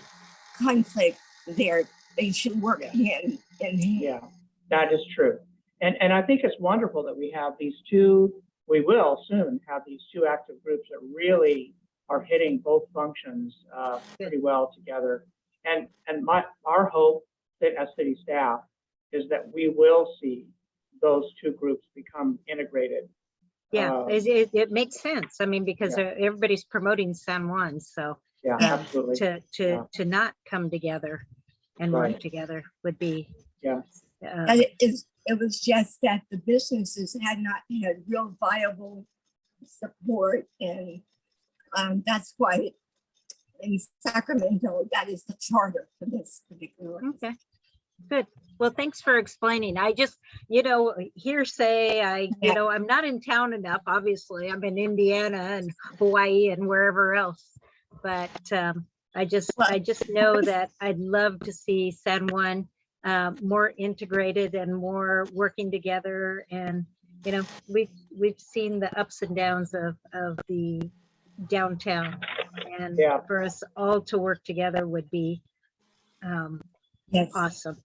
conflict there. They should work Yeah. hand in hand. yeah, that is true. And I think it's wonderful that we have these two, we will soon have these two active groups that really are hitting both functions pretty well together. And our hope as city staff is that we will see those two groups become integrated. Yeah, it makes sense. I mean, because Yeah. everybody's promoting San Juan, so Yeah, absolutely. to not come together and Right. work together would be. Yeah. And it was just that the businesses had not had real viable support, and that's why in Sacramento, that is the charter for this particular. Okay, good. Well, thanks for explaining. I just, you know, hearsay, Yeah. I'm not in town enough, obviously. I'm in Indiana and Hawaii and wherever else. But I just know that I'd love to see San Juan more integrated and more working together. And, you know, we've seen the ups and downs of the downtown. And Yeah. for us all to work together would be Yes, awesome.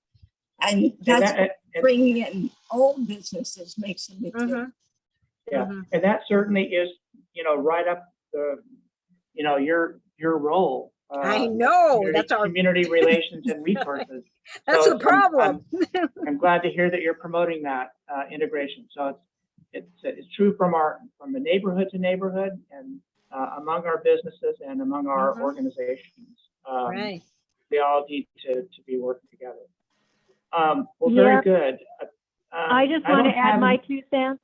and And that's that- and- bringing in old businesses makes a big difference. Yeah, Mhm. and that certainly is, you know, right up the, you know, your role. I know, community- that's our, Community relations and resources. that's So the problem. I'm glad to hear that you're promoting that integration. So it's true from the neighborhood to neighborhood and among our businesses and among our Mhm. organizations. Right. We all need to be working together. Well, very Yeah. good. I just I want to don't add have my any- 2 cents.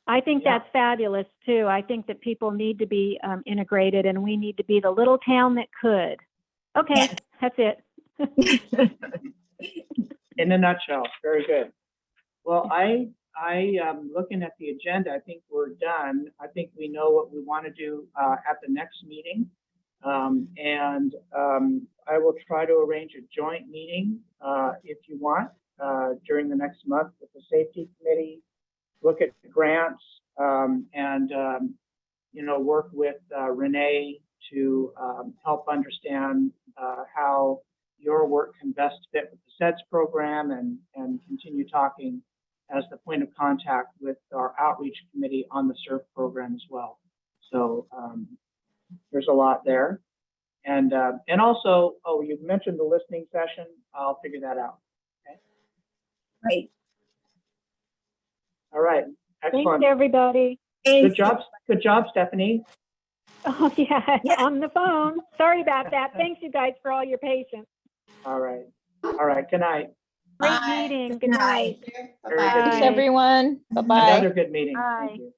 I think Yeah. that's fabulous too. I think that people need to be integrated, and we need to be the little town that could. Okay, Yes. that's it. In a nutshell, very good. Well, I looking at the agenda, I think we're done. I think we know what we want to do at the next meeting. And I will try to arrange a joint meeting if you want during the next month with the safety committee, look at the grants and, you know, work with Renee to help understand how your work can best fit with the SEDS program and continue talking as the point of contact with our outreach committee on the SURF program as well. So there's a lot there. And also, oh, you mentioned the listening session. I'll figure that out. Okay. Right. All right. Thanks, Excellent. everybody. Good job. Good job, Stephanie. Oh, yeah, Yeah. on the phone. Sorry about that. Thanks, you guys, for all your patience. All right. All right. Good night. Great Bye. meeting. Good Good night. night. Very good Bye. Thanks, meeting. everyone. Bye-bye. Another good meeting. Bye. Thank you.